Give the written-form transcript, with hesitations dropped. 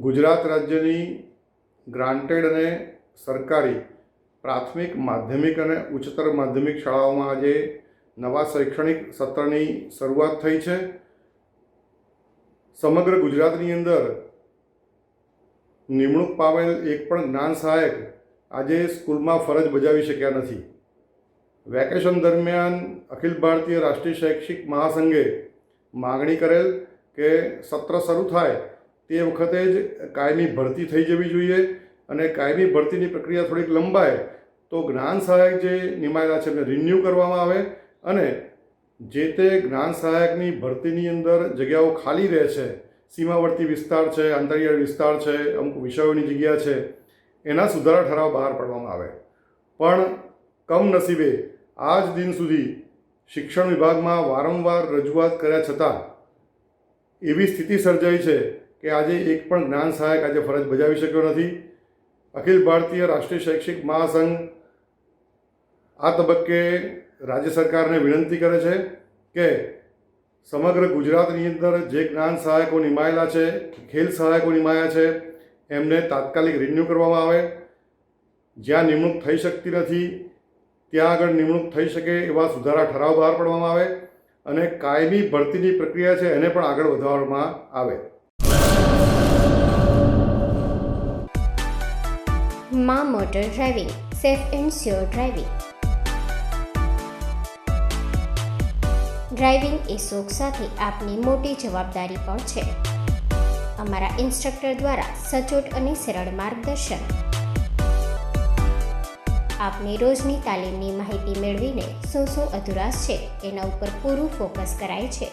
ગુજરાત રાજ્યની ગ્રાન્ટેડ અને સરકારી પ્રાથમિક માધ્યમિક અને ઉચ્ચતર માધ્યમિક શાળાઓમાં આજે નવા શૈક્ષણિક સત્રની શરૂઆત થઈ છે. સમગ્ર ગુજરાતની અંદર નિમણૂક પામેલ એક પણ જ્ઞાન સહાયક આજે સ્કૂલમાં ફરજ બજાવી શક્યા નથી. વેકેશન દરમિયાન અખિલ ભારતીય રાષ્ટ્રીય શૈક્ષિક મહાસંઘે માગણી કરેલ કે સત્ર શરૂ થાય તે વખતે જ કાયમી ભરતી થઈ જવી જોઈએ અને કાયમી ભરતીની પ્રક્રિયા થોડીક લંબાય તો જ્ઞાન સહાયક જે નિમાયેલા છે એમને રિન્યૂ કરવામાં આવે અને જે તે જ્ઞાન સહાયકની ભરતીની અંદર જગ્યાઓ ખાલી રહે છે, સીમાવર્તી વિસ્તાર છે, આંતરિયાળ વિસ્તાર છે, અમુક વિષયોની જગ્યા છે, એના સુધારા ઠરાવ બહાર પાડવામાં આવે. પણ કમનસીબે આજ દિન સુધી શિક્ષણ વિભાગમાં વારંવાર રજૂઆત કર્યા છતાં એવી સ્થિતિ સર્જાઈ છે કે આજે એક પણ જ્ઞાન સહાયક આજે ફરજ બજાવી શક્યો નથી. અખિલ ભારતીય રાષ્ટ્રીય શૈક્ષિક મહાસંઘ આ તબક્કે રાજ્ય સરકારને વિનંતી કરે છે કે સમગ્ર ગુજરાતની અંદર જે જ્ઞાન સહાયકો નિમાયેલા છે, ખેલ સહાયકો નિમાયા છે, એમને તાત્કાલિક રિન્યૂ કરવામાં આવે. જ્યાં નિમણૂક થઈ શકતી નથી ત્યાં આગળ નિમણૂક થઈ શકે એવા સુધારા ઠરાવ બહાર પાડવામાં આવે અને કાયમી ભરતીની પ્રક્રિયા છે એને પણ આગળ વધારવામાં આવે. માં motor driving, safe and sure driving. Driving એ શોખ સાથે આપની મોટી જવાબદારી પણ છે. અમારા ઇન્સ્ટ્રક્ટર દ્વારા સચોટ અને સરળ માર્ગદર્શન. આપની રોજની તાલીમની માહિતી મેળવીને શું અધુરાશ છે એના ઉપર પૂરું ફોકસ કરાય છે.